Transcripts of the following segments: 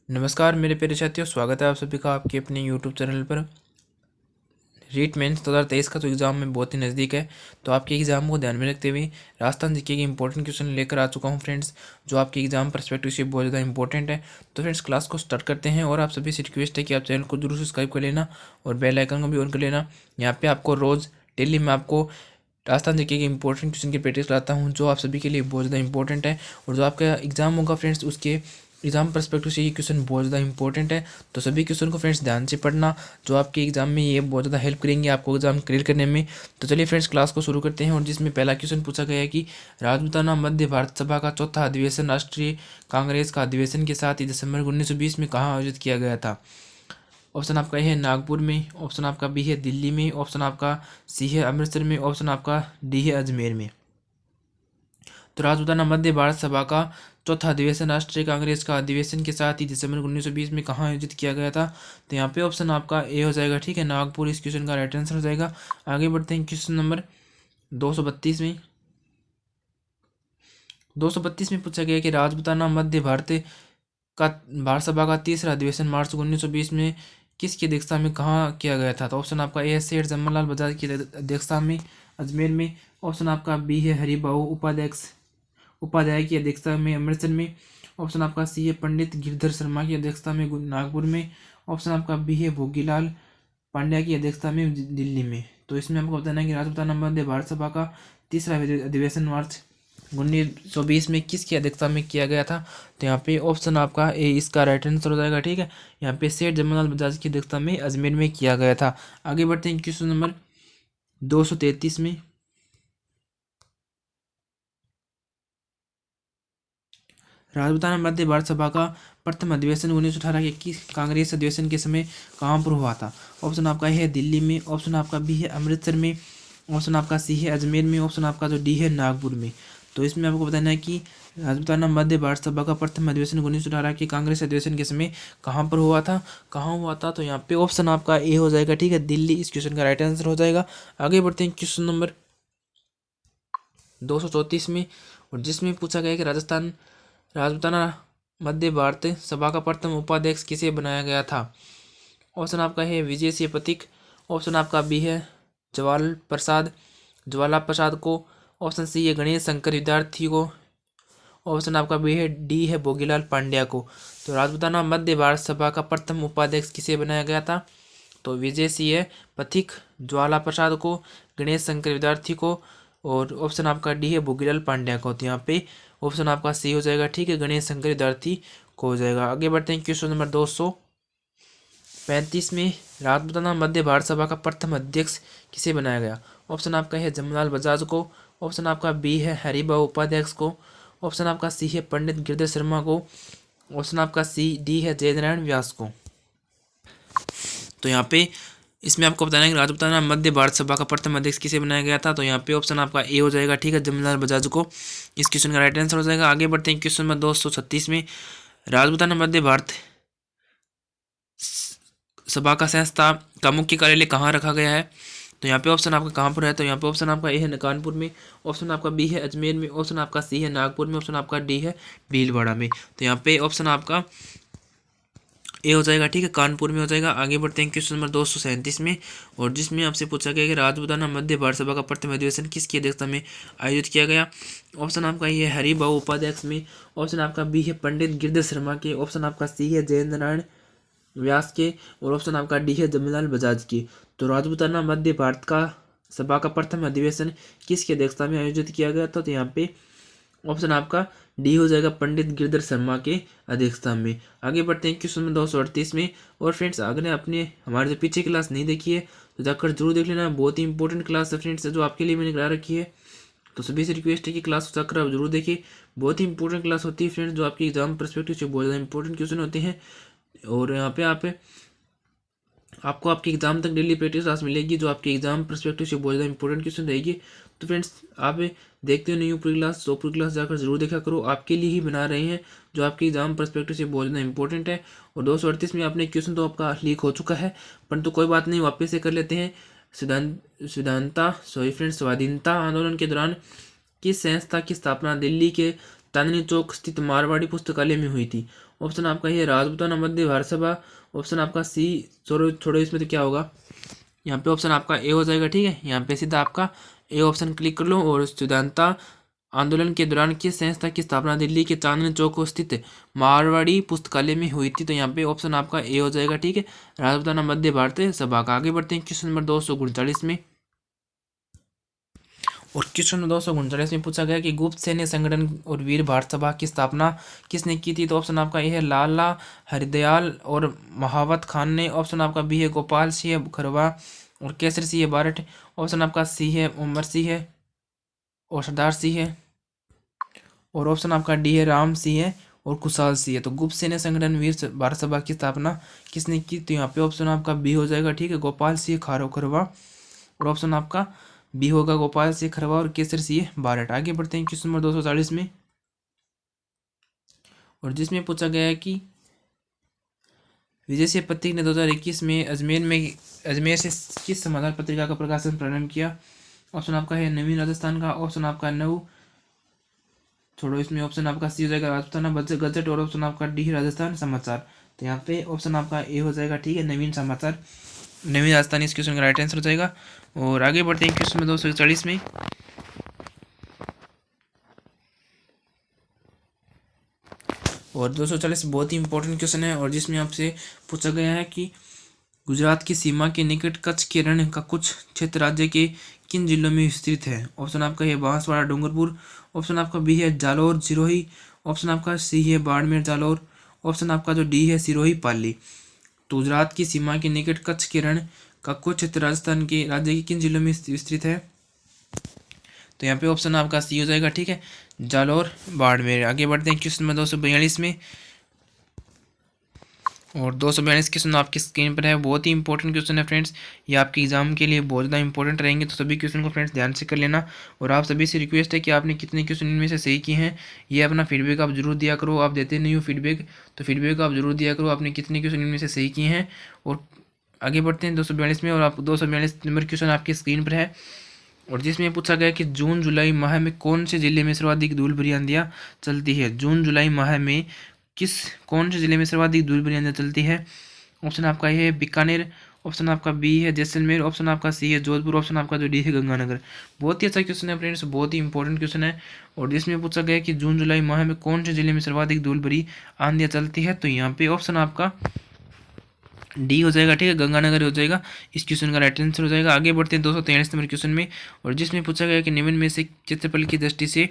नमस्कार मेरे प्यारे साथियों, स्वागत है आप सभी का आपके अपने यूट्यूब चैनल पर। रीट मेंस 2023 का तो एग्ज़ाम में बहुत ही नज़दीक है, तो आपके एग्ज़ाम को ध्यान में रखते हुए राजस्थान जीके के इंपॉर्टेंट क्वेश्चन लेकर आ चुका हूं फ्रेंड्स, जो आपके एग्ज़ाम परस्पेक्टिव से बहुत ज़्यादा इंपॉर्टेंट है। तो फ्रेंड्स क्लास को स्टार्ट करते हैं और आप सभी से रिक्वेस्ट है कि आप चैनल को जरूर सब्सक्राइब कर लेना और बेल आइकन को भी ऑन कर लेना। यहाँ पे आपको रोज़ डेली मैं आपको राजस्थान जीके के इंपॉर्टेंट क्वेश्चन की प्रैक्टिस कराता हूँ, जो आप सभी के लिए बहुत ज़्यादा इंपॉर्टेंट है। और जो आपका एग्ज़ाम होगा फ्रेंड्स, उसके एग्जाम परस्पेक्टिव से ये क्वेश्चन बहुत ज़्यादा इंपॉर्टेंट है। तो सभी क्वेश्चन को फ्रेंड्स ध्यान से पढ़ना, जो आपके एग्जाम में ये बहुत ज़्यादा हेल्प करेंगे आपको एग्जाम क्लियर करने में। तो चलिए फ्रेंड्स क्लास को शुरू करते हैं, और जिसमें पहला क्वेश्चन पूछा गया है कि राजपूताना मध्य भारत सभा का चौथा अधिवेशन राष्ट्रीय कांग्रेस का अधिवेशन के साथ ही दिसंबर 1920 में कहाँ आयोजित किया गया था। ऑप्शन आपका ए है नागपुर में, ऑप्शन आपका बी है दिल्ली में, ऑप्शन आपका सी है अमृतसर में, ऑप्शन आपका डी है अजमेर में। तो राजपूताना मध्य भारत सभा का चौथा अधिवेशन राष्ट्रीय कांग्रेस का अधिवेशन के साथ ही दिसंबर 1920 में कहाँ आयोजित किया गया था। तो यहाँ पे ऑप्शन आपका ए हो जाएगा, ठीक है, नागपुर इस क्वेश्चन का राइट आंसर हो जाएगा। आगे बढ़ते हैं क्वेश्चन नंबर 232 में। 232 में पूछा गया कि राजपूताना मध्य का भारत सभा का तीसरा अधिवेशन मार्च 1920 में किसकी अध्यक्षता में कहाँ किया गया था। तो ऑप्शन आपका ए है सेठ जमनलाल बजाज की अध्यक्षता में अजमेर में, ऑप्शन आपका बी है हरिबाबू उपाध्याय की अध्यक्षता में अमृतसर में, ऑप्शन आपका सी है पंडित गिरधर शर्मा की अध्यक्षता में नागपुर में, ऑप्शन आपका बी है भोगीलाल पांड्या की अध्यक्षता में दिल्ली में। तो इसमें आपको बताना है कि राजपूताना मध्य भारत सभा का तीसरा अधिवेशन मार्च 1920 में किसकी अध्यक्षता में किया गया था। तो यहाँ पे ऑप्शन आपका ए इसका राइट आंसर हो जाएगा, ठीक है। यहाँ पे सेठ जमनालाल बजाज की अध्यक्षता में अजमेर में किया गया था। आगे बढ़ते हैं क्वेश्चन नंबर 233 में। राजपूताना मध्य भारत सभा का प्रथम अधिवेशन 1918 के किस कांग्रेस अधिवेशन के समय कहाँ पर हुआ था। ऑप्शन आपका है दिल्ली में, ऑप्शन आपका बी है अमृतसर में, ऑप्शन आपका सी है अजमेर में, ऑप्शन आपका जो डी है नागपुर में। तो इसमें आपको बताना है कि राजपूताना मध्य भारत सभा का प्रथम अधिवेशन 1918 के कांग्रेस अधिवेशन के समय कहाँ पर हुआ था, कहाँ हुआ था। तो यहाँ पे ऑप्शन आपका ए हो जाएगा, ठीक है, दिल्ली इस क्वेश्चन का राइट आंसर हो जाएगा। आगे बढ़ते हैं क्वेश्चन नंबर 234 में, और जिसमें पूछा गया कि राजपूताना मध्य भारत सभा का प्रथम उपाध्यक्ष किसे बनाया गया था। ऑप्शन आपका है विजय सिंह पथिक, ऑप्शन आपका बी है ज्वाला प्रसाद को, ऑप्शन सी है गणेश शंकर विद्यार्थी को, ऑप्शन आपका बी है डी है भोगीलाल पांड्या को। तो राजपूताना मध्य भारत सभा का प्रथम उपाध्यक्ष किसे बनाया गया था। तो विजय सिंह पथिक, ज्वाला प्रसाद को, गणेश शंकर विद्यार्थी को, और ऑप्शन आपका डी है भोगीलाल पांड्या को। तो यहाँ पे ऑप्शन आपका सी हो जाएगा, ठीक है, गणेश शंकर विद्यार्थी को हो जाएगा। आगे बढ़ते हैं क्वेश्चन नंबर 235 में। राजपूताना मध्य भारत सभा का प्रथम अध्यक्ष किसे बनाया गया। ऑप्शन आपका है जमनालाल बजाज को, ऑप्शन आपका बी है हरिबाबू उपाध्याय को, ऑप्शन आपका सी है पंडित गिरधर शर्मा को, ऑप्शन आपका सी डी है जयनारायण व्यास को। तो यहाँ पे इसमें आपको बताना है कि राजपूताना मध्य भारत सभा का प्रथम अध्यक्ष किसे बनाया गया था। तो यहाँ पे ऑप्शन आपका ए हो जाएगा, ठीक है, जमनालाल बजाज को इस क्वेश्चन का राइट आंसर हो जाएगा। आगे बढ़ते हैं क्वेश्चन नंबर 236 में। राजपूताना मध्य भारत सभा का संस्था का मुख्य कार्यालय कहाँ रखा गया है। तो यहाँ पे ऑप्शन आपका कहाँ पर है। तो यहाँ पे ऑप्शन आपका ए है कानपुर में, ऑप्शन आपका बी है अजमेर में, ऑप्शन आपका सी है नागपुर में, ऑप्शन आपका डी है भीलवाड़ा में। तो यहाँ पे ऑप्शन आपका ए हो जाएगा, ठीक है, कानपुर में हो जाएगा। आगे बढ़ते हैं क्वेश्चन नंबर 237 में, और जिसमें आपसे पूछा गया कि राजपूताना मध्य भारत सभा का प्रथम अधिवेशन किसकी अध्यक्षता में आयोजित किया गया। ऑप्शन आपका ये है हरिबाबू उपाध्याय में, ऑप्शन आपका बी है पंडित गिरधर शर्मा के, ऑप्शन आपका सी है जयनारायण व्यास के, और ऑप्शन आपका डी है जमनालाल बजाज की। तो राजपूताना मध्य भारत का सभा का प्रथम अधिवेशन किसकी अध्यक्षता में आयोजित किया गया था। तो यहाँ पे ऑप्शन आपका डी हो जाएगा, पंडित गिरधर शर्मा के अध्यक्षता में। आगे बढ़ते हैं क्वेश्चन नंबर 238 में। और फ्रेंड्स अगर आपने हमारे जो पीछे क्लास नहीं देखी है तो जाकर जरूर देख लेना, बहुत ही इंपॉर्टेंट क्लास है फ्रेंड्स जो आपके लिए मैंने करा रखी है। तो सभी से रिक्वेस्ट है कि क्लास जाकर आप जरूर देखिए, बहुत ही इंपॉर्टेंट क्लास होती है फ्रेंड्स, जो आपकी एग्जाम परस्पेक्टिव से बहुत ज़्यादा इंपॉर्टेंट क्वेश्चन होते हैं। और यहाँ पे आपको आपके एग्जाम तक डेली प्रैक्टिस क्लास मिलेगी, जो आपके एग्जाम परस्पेक्टिव से बहुत ज़्यादा इंपॉर्टेंट क्वेश्चन रहेगी। तो फ्रेंड्स आप देखते हो नहीं हो पूरी क्लास, तो पूरी क्लास जाकर जरूर देखा करो, आपके लिए ही बना रहे हैं, जो आपके एग्जाम परस्पेक्टिव से बहुत ज़्यादा इंपॉर्टेंट है। और 238 में आपने क्वेश्चन तो आपका लीक हो चुका है, परंतु कोई बात नहीं, वापस से कर लेते हैं। स्वाधीनता आंदोलन के दौरान किस संस्था की स्थापना दिल्ली के चांदनी चौक स्थित मारवाड़ी पुस्तकालय में हुई थी। ऑप्शन आपका ये राजपूताना मध्य भारत सभा। ऑप्शन आपका सी, छोड़ो छोड़ो इसमें तो क्या होगा, यहाँ पे ऑप्शन आपका ए हो जाएगा। ठीक है, यहाँ पे सीधा आपका ए ऑप्शन क्लिक कर लो। और सिद्धांता आंदोलन के दौरान किस संस्था की स्थापना दिल्ली के चांदनी चौक स्थित मारवाड़ी पुस्तकालय में हुई थी? तो यहाँ पे ऑप्शन आपका ए हो जाएगा। ठीक है, राजपूताना मध्य भारत सभा का। आगे बढ़ते हैं क्वेश्चन नंबर 239 में। और क्वेश्चन नंबर 239 में पूछा गया कि गुप्त सैन्य संगठन और वीर भारत सभा की स्थापना किसने की थी? तो ऑप्शन आपका ए है लाला हरदयाल और महावत खान ने। ऑप्शन आपका बी है गोपाल सिंह खरवा और केसर सिंह बारट। ऑप्शन आपका सी है उमर सिंह है और सरदार सिंह है। और ऑप्शन आपका डी है राम सिंह है और खुशहाल सिंह है। तो गुप्त सैन्य संगठन वीर भारत सभा की स्थापना किसने की? तो यहाँ पे ऑप्शन आपका बी हो जाएगा। ठीक है, गोपाल सिंह खारो खरवा। और ऑप्शन आपका बी होगा गोपाल सिंह खरवा और केसर सिंह बारट। आगे बढ़ते हैं क्वेश्चन नंबर 240 में। और जिसमें पूछा गया है कि विजय सिंह पथिक ने 2021 में अजमेर से किस समाचार पत्रिका का प्रकाशन प्रारंभ किया? ऑप्शन आपका है नवीन राजस्थान का। ऑप्शन आपका नव, छोड़ो इसमें ऑप्शन आपका सी हो जाएगा राजपूताना गजट। और ऑप्शन आपका डी राजस्थान समाचार। तो यहाँ पे ऑप्शन आपका ए हो जाएगा। ठीक है, नवीन समाचार, नवीन राजस्थान इस क्वेश्चन का राइट आंसर हो जाएगा। और आगे बढ़ते हैं क्वेश्चन में 240 में। और 240 बहुत ही इंपॉर्टेंट क्वेश्चन है और जिसमें आपसे पूछा गया है कि गुजरात की सीमा के निकट कच्छ के रण का कुछ क्षेत्र राज्य के किन जिलों में स्थित है? ऑप्शन आपका है बांसवाड़ा डूंगरपुर। ऑप्शन आपका बी है जालौर सिरोही। ऑप्शन आपका सी है बाड़मेर जालौर। ऑप्शन आपका जो डी है सिरोही पाली। तो गुजरात की सीमा के निकट कच्छ के रण का कुछ क्षेत्र राजस्थान के राज्य के किन जिलों में स्थित है? तो यहाँ पे ऑप्शन आपका सी हो जाएगा। ठीक है, जालौर बाड़मेर। आगे बढ़ते हैं क्वेश्चन नंबर 242 में। और 242 क्वेश्चन आपकी स्क्रीन पर है। बहुत ही इंपॉर्टेंट क्वेश्चन है फ्रेंड्स, ये आपके एग्जाम के लिए बहुत ज़्यादा इंपॉर्टेंट रहेंगे। तो सभी क्वेश्चन को फ्रेंड्स ध्यान से कर लेना। और आप सभी से रिक्वेस्ट है कि आपने कितने क्वेश्चन इनमें से सही किए हैं, ये अपना फीडबैक आप जरूर दिया करो। आप देते नहीं हो फीडबैक, तो फीडबैक आप जरूर दिया करो आपने कितने क्वेश्चन इनमें से सही किए हैं। और आगे बढ़ते हैं 242 में। और आप 242 नंबर क्वेश्चन आपकी स्क्रीन पर है। और जिसमें पूछा गया कि जून जुलाई माह में कौन से जिले में सर्वाधिक धूल भरी आंधियाँ चलती है? जून जुलाई माह में कौन से जिले में सर्वाधिक धूल भरी आंधियाँ चलती है? ऑप्शन आपका ये है बीकानेर। ऑप्शन आपका बी है जैसलमेर। ऑप्शन आपका सी है जोधपुर। ऑप्शन आपका जो डी है गंगानगर। बहुत ही अच्छा क्वेश्चन है फ्रेंड्स, बहुत ही इंपॉर्टेंट क्वेश्चन है। और जिसमें पूछा गया कि जून जुलाई माह में कौन से जिले में सर्वाधिक धूल भरी आंधियाँ चलती है? तो यहाँ पे ऑप्शन आपका डी हो जाएगा। ठीक है, गंगानगर हो जाएगा इस क्वेश्चन का राइट आंसर हो जाएगा। आगे बढ़ते हैं 243 नंबर क्वेश्चन में। और जिसमें पूछा गया कि निम्न में से क्षेत्रफल की दृष्टि से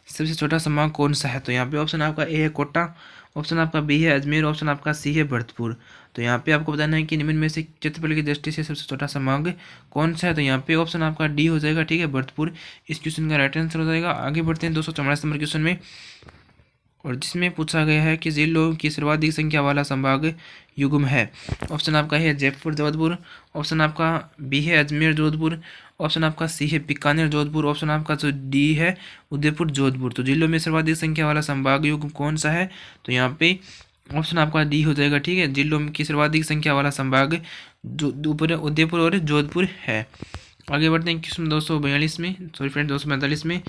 सबसे छोटा संभाग कौन सा है? तो यहाँ पे ऑप्शन आपका ए है कोटा। ऑप्शन आपका बी है अजमेर। ऑप्शन आपका सी है भरतपुर। तो यहाँ पे आपको बताना है कि निम्न में से क्षेत्रफल की दृष्टि से सबसे छोटा संभाग कौन सा है? तो यहाँ पे ऑप्शन आपका डी हो जाएगा। ठीक है, भरतपुर इस क्वेश्चन का राइट आंसर हो जाएगा। आगे बढ़ते हैं 244 नंबर क्वेश्चन में। और जिसमें पूछा गया है कि जिलों की सर्वाधिक संख्या वाला संभाग युग्म है। ऑप्शन आपका है जयपुर जोधपुर। ऑप्शन आपका बी है अजमेर जोधपुर। ऑप्शन आपका सी है बीकानेर जोधपुर। ऑप्शन आपका जो डी है उदयपुर जोधपुर। तो जिलों में सर्वाधिक संख्या वाला संभाग युग्म कौन सा है? तो यहाँ पे ऑप्शन आपका डी हो जाएगा। ठीक है, जिलों की सर्वाधिक संख्या वाला संभाग जो उदयपुर और जोधपुर है। आगे बढ़ते हैं क्वेश्चन 242 में, सॉरी फ्रेंड 245 में।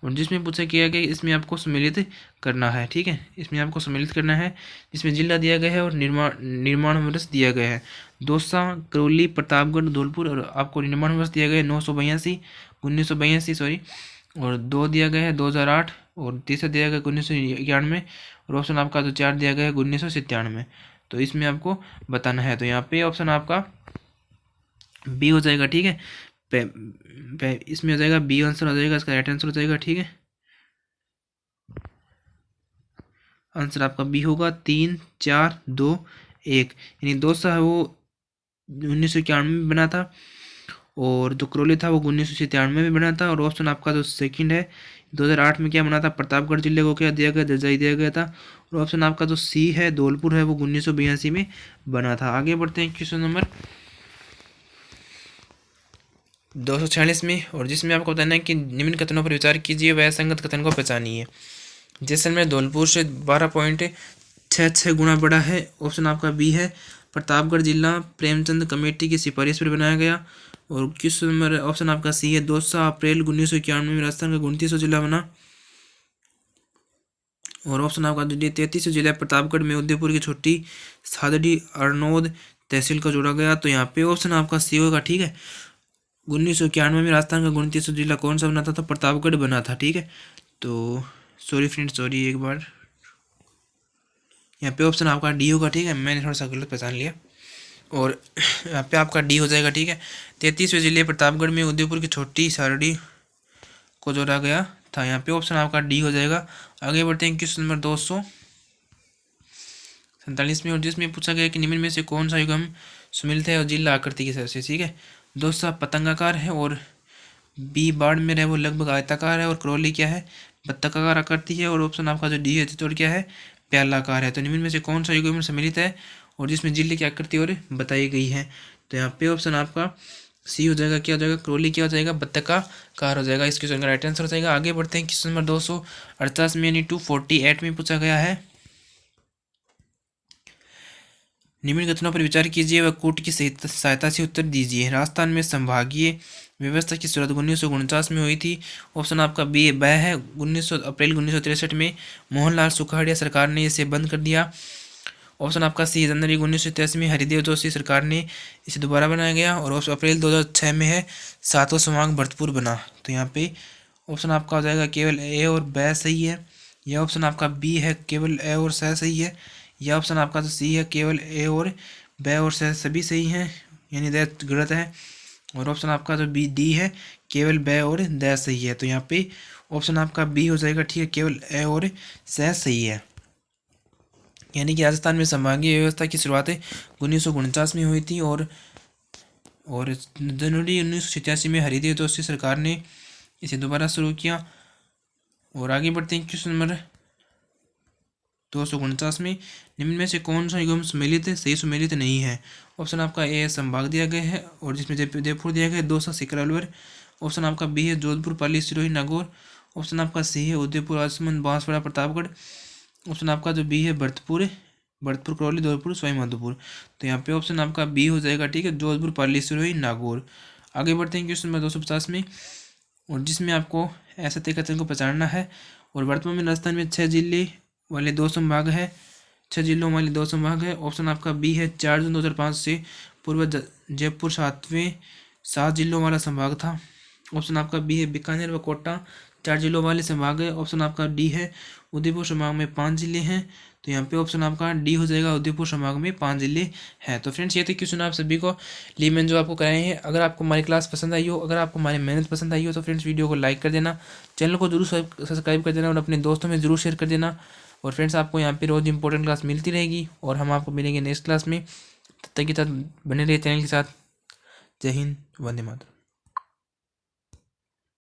और जिसमें पूछा गया कि इसमें आपको सम्मिलित करना है। ठीक है, इसमें आपको सम्मिलित करना है। इसमें जिला दिया गया है और निर्माण वर्ष दिया गया है। दौसा, करौली, प्रतापगढ़, धौलपुर। और आपको निर्माण वर्ष दिया गया है 1982 सॉरी। और 2 दिया गया है 2008। और तीसरा दिया गया है 1991। और ऑप्शन आपका जो 4 दिया गया है 1997। तो इसमें आपको बताना है। तो यहाँ पे ऑप्शन आपका बी हो जाएगा। ठीक है, इसमें हो जाएगा बी आंसर हो जाएगा, इसका राइट आंसर हो जाएगा। ठीक है, आंसर आपका बी होगा 3, 4, 2, 1। यानी दौसा है वो 1991 में बना था। और जो करौली था वो 1997 में बना था। और ऑप्शन आपका जो सेकंड है 2008 में क्या बना था? प्रतापगढ़ जिले को क्या दिया गया? दर्जा दिया गया था। और ऑप्शन आपका जो सी है धौलपुर है वो 1982 में बना था। आगे बढ़ते हैं क्वेश्चन नंबर 246 में। और जिसमें आपको बताना है कि निम्न कथनों पर विचार कीजिए वह संगत कथन को पहचानिए। जैसलमेर धौलपुर से 12.66 गुना बड़ा है। ऑप्शन आपका बी है प्रतापगढ़ जिला प्रेमचंद कमेटी की सिफारिश पर बनाया गया। और क्वेश्चन नंबर ऑप्शन आपका सी है दौसा अप्रैल 1991 में राजस्थान का 29वां जिला बना। और ऑप्शन आपका जो 33 जिला प्रतापगढ़ में उदयपुर की छोटी सादड़ी अरनोद तहसील को जोड़ा गया। तो यहाँ पे ऑप्शन आपका सी होगा। ठीक है, 1991 में राजस्थान का 29वां जिला कौन सा बना था? तो प्रतापगढ़ बना था। ठीक है, तो सॉरी फ्रेंड्स, सॉरी एक बार, यहाँ पे ऑप्शन आपका डी होगा। ठीक है, मैंने थोड़ा सा गलत पहचान लिया और यहाँ पे आपका डी हो जाएगा। ठीक है, 33वें जिले प्रतापगढ़ में उदयपुर की छोटी सारड़ी को जोड़ा गया था। यहाँ पे ऑप्शन आपका डी हो जाएगा। आगे बढ़ते हैं क्वेश्चन नंबर 247 में, और जिसमें पूछा गया कि निम्न में से कौन सा युग्म सुमिलित है और जिला आकृति के हिसाब से। ठीक है, दोस्तों पतंगाकार है और बी बाड़मेर है वो लगभग आयताकार है और करौली क्या है? बत्तकाकार आकृति है। और ऑप्शन आपका जो डी है चित्तौड़ क्या है? प्यालाकार है। तो निम्न में से कौन सा युग्म सम्मिलित है और जिसमें जिले की आकृति और बताई गई है? तो यहाँ पे ऑप्शन आपका सी हो जाएगा। क्या हो जाएगा? करौली क्या हो जाएगा? बत्तकाकार हो जाएगा। इस क्वेश्चन का राइट आंसर हो जाएगा। आगे बढ़ते हैं क्वेश्चन नंबर 248 में यानी 248 में पूछा गया है, निम्न कथनों पर विचार कीजिए व कूट की सहायता से उत्तर दीजिए। राजस्थान में संभागीय व्यवस्था की शुरुआत 1949 में हुई थी। ऑप्शन आपका बी ब है। 19 अप्रैल 1963 में मोहनलाल सुखाड़िया सरकार ने इसे बंद कर दिया। ऑप्शन आपका सी जनवरी 1983 में हरिदेव जोशी सरकार ने इसे दोबारा बनाया गया। और अप्रैल 2006 में है 7वां समांग भरतपुर बना। तो यहाँ पे ऑप्शन आपका हो जाएगा केवल ए और ब सही है, या ऑप्शन आपका बी है केवल ए और स सही है, या ऑप्शन आपका तो सी है केवल ए और ब और स सभी सही हैं, यानी द गलत है। और ऑप्शन आपका जो बी डी है केवल ब और द सही है। तो यहाँ पे ऑप्शन आपका बी हो जाएगा। ठीक है, केवल ए और स सही है। यानी कि राजस्थान में संभागीय व्यवस्था की शुरुआत 1949 में हुई थी और जनवरी 1987 में हरिदेव जोशी सरकार ने इसे दोबारा शुरू किया। और आगे बढ़ते हैं क्वेश्चन नंबर 249 में, निम्न में से कौन सा युग्म सुमेलित सही सुमेलित नहीं है? ऑप्शन आपका ए संभाग दिया गया है और जिसमें जयपुर दिया गया है, 200 सिकर अलवर। ऑप्शन आपका बी है जोधपुर पाली सिरोही नागौर। ऑप्शन आपका सी है उदयपुर राजसमंद बांसवाड़ा प्रतापगढ़। ऑप्शन आपका जो बी है भरतपुर करौली धौलपुर सवाई माधोपुर। तो यहाँ पे ऑप्शन आपका बी हो जाएगा। ठीक है, जोधपुर पाली सिरोही नागौर। आगे बढ़ते हैं क्वेश्चन नंबर 250 में, और जिसमें आपको ऐसे तय कथन को पहचानना है। और वर्तमान में राजस्थान में 6 जिले वाले 2 संभाग है, 6 जिलों वाले 2 संभाग है। ऑप्शन आपका बी है 4 जून 2005 से पूर्व जयपुर 7 जिलों वाला संभाग था। ऑप्शन आपका बी है बीकानेर व कोटा 4 जिलों वाले संभाग है। ऑप्शन आपका डी है उदयपुर संभाग में 5 जिले हैं। तो यहाँ पे ऑप्शन आपका डी हो जाएगा, उदयपुर संभाग में 5 जिले हैं। तो फ्रेंड्स ये थे क्वेश्चन आप सभी को लिए मैंने जो आपको कराए हैं। अगर आपको हमारी क्लास पसंद आई हो, अगर आपको हमारी मेहनत पसंद आई हो, तो फ्रेंड्स वीडियो को लाइक कर देना, चैनल को जरूर सब्सक्राइब कर देना और अपने दोस्तों में जरूर शेयर कर देना। और फ्रेंड्स आपको यहाँ पे रोज़ इंपॉर्टेंट क्लास मिलती रहेगी और हम आपको मिलेंगे नेक्स्ट क्लास में। तब तक के साथ बने रहिए चैनल के साथ। जय हिंद, वंदे मातरम।